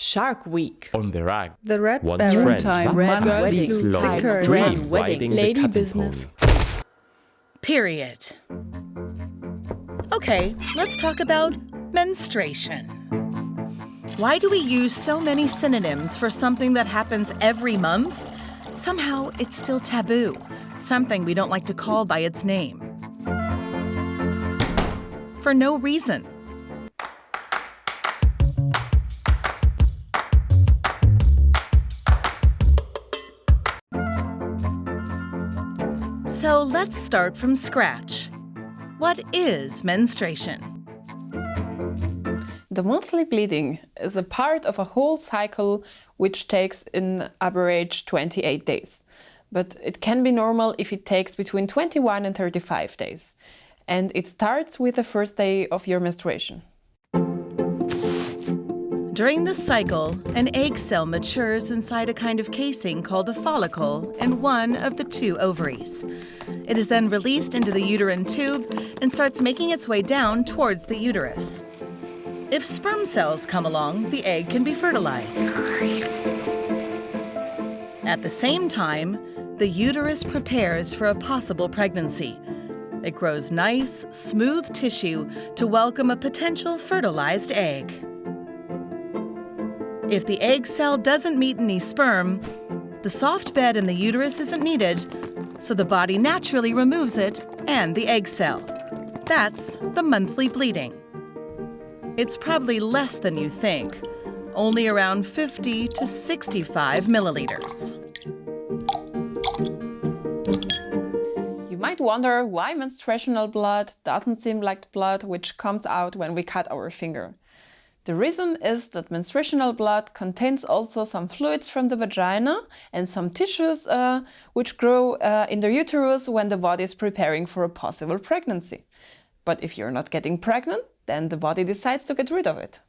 Shark Week. On the rag. The Red One's Baron friend. time, Red one wedding, blue time, ticker. red Dream wedding, riding the lady cutting business. pole. Period. Okay, let's talk about menstruation. Why do we use so many synonyms for something that happens every month? Somehow it's still taboo, something we don't like to call by its name. For no reason. So let's start from scratch. What is menstruation? The monthly bleeding is a part of a whole cycle which takes in average 28 days. But it can be normal if it takes between 21 and 35 days. And it starts with the first day of your menstruation. During this cycle, an egg cell matures inside a kind of casing called a follicle in one of the two ovaries. It is then released into the uterine tube and starts making its way down towards the uterus. If sperm cells come along, the egg can be fertilized. At the same time, the uterus prepares for a possible pregnancy. It grows nice, smooth tissue to welcome a potential fertilized egg. If the egg cell doesn't meet any sperm, the soft bed in the uterus isn't needed, so the body naturally removes it and the egg cell. That's the monthly bleeding. It's probably less than you think, only around 50 to 65 milliliters. You might wonder why menstruational blood doesn't seem like blood which comes out when we cut our finger. The reason is that menstruational blood contains also some fluids from the vagina and some tissues which grow in the uterus when the body is preparing for a possible pregnancy. But if you're not getting pregnant, then the body decides to get rid of it.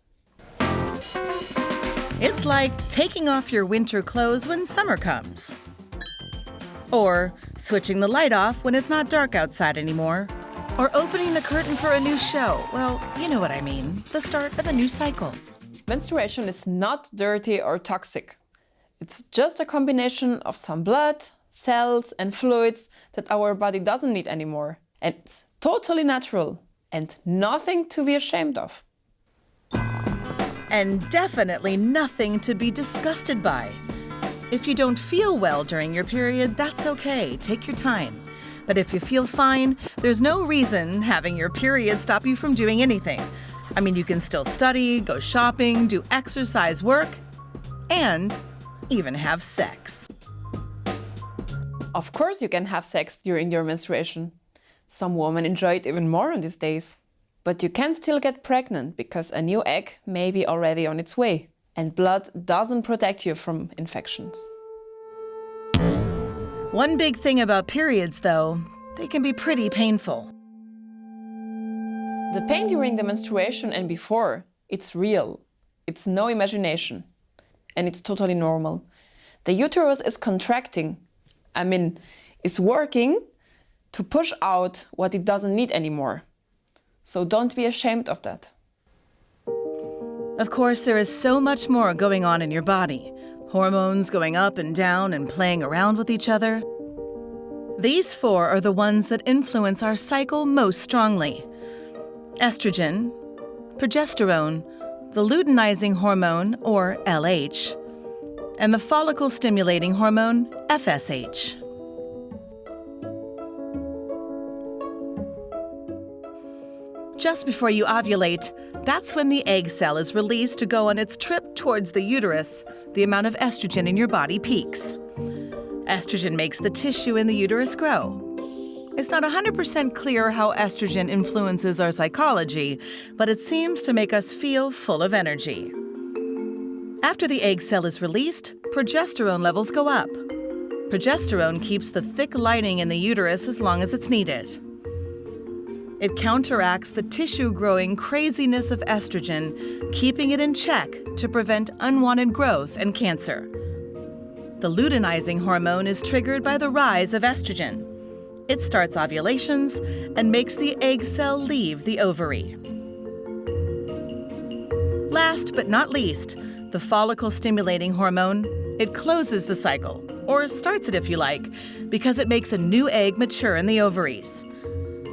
It's like taking off your winter clothes when summer comes. Or switching the light off when it's not dark outside anymore. Or opening the curtain for a new show. Well, you know what I mean. The start of a new cycle. Menstruation is not dirty or toxic. It's just a combination of some blood, cells and fluids that our body doesn't need anymore. And it's totally natural and nothing to be ashamed of. And definitely nothing to be disgusted by. If you don't feel well during your period, that's okay. Take your time. But if you feel fine, there's no reason having your period stop you from doing anything. I mean, you can still study, go shopping, do exercise, work, and even have sex. Of course you can have sex during your menstruation. Some women enjoy it even more on these days. But you can still get pregnant because a new egg may be already on its way. And blood doesn't protect you from infections. One big thing about periods, though, they can be pretty painful. The pain during the menstruation and before, it's real. It's no imagination. And it's totally normal. The uterus is contracting. It's working to push out what it doesn't need anymore. So don't be ashamed of that. Of course, there is so much more going on in your body. Hormones going up and down and playing around with each other. These four are the ones that influence our cycle most strongly. Estrogen, progesterone, the luteinizing hormone, or LH, and the follicle-stimulating hormone, FSH. Just before you ovulate, that's when the egg cell is released to go on its trip towards the uterus. The amount of estrogen in your body peaks. Estrogen makes the tissue in the uterus grow. It's not 100% clear how estrogen influences our psychology, but it seems to make us feel full of energy. After the egg cell is released, progesterone levels go up. Progesterone keeps the thick lining in the uterus as long as it's needed. It counteracts the tissue-growing craziness of estrogen, keeping it in check to prevent unwanted growth and cancer. The luteinizing hormone is triggered by the rise of estrogen. It starts ovulations and makes the egg cell leave the ovary. Last but not least, the follicle-stimulating hormone, it closes the cycle, or starts it if you like, because it makes a new egg mature in the ovaries.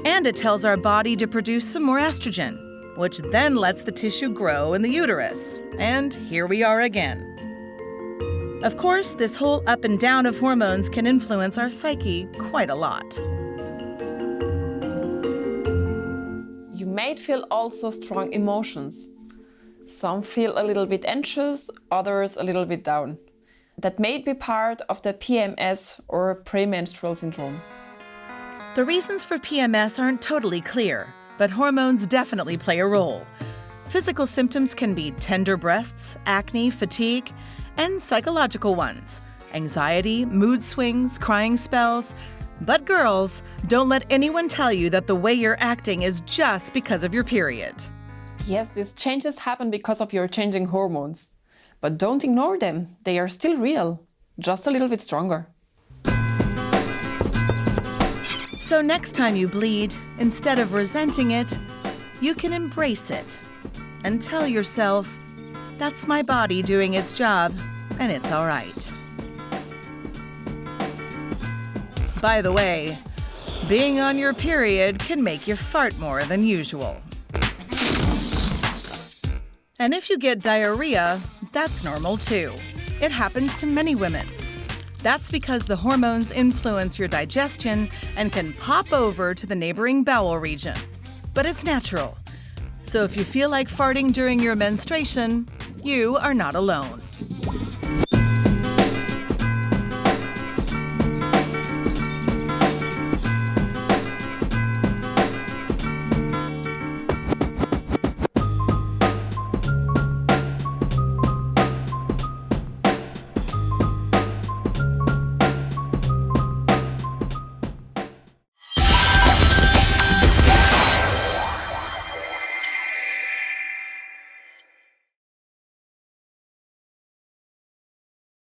And it tells our body to produce some more estrogen, which then lets the tissue grow in the uterus. And here we are again. Of course, this whole up and down of hormones can influence our psyche quite a lot. You may feel also strong emotions. Some feel a little bit anxious, others a little bit down. That may be part of the PMS or premenstrual syndrome. The reasons for PMS aren't totally clear, but hormones definitely play a role. Physical symptoms can be tender breasts, acne, fatigue, and psychological ones: anxiety, mood swings, crying spells. But girls, don't let anyone tell you that the way you're acting is just because of your period. Yes, these changes happen because of your changing hormones. But don't ignore them. They are still real, just a little bit stronger. So next time you bleed, instead of resenting it, you can embrace it and tell yourself, that's my body doing its job, and it's all right. By the way, being on your period can make you fart more than usual. And if you get diarrhea, that's normal too. It happens to many women. That's because the hormones influence your digestion and can pop over to the neighboring bowel region. But it's natural. So if you feel like farting during your menstruation, you are not alone.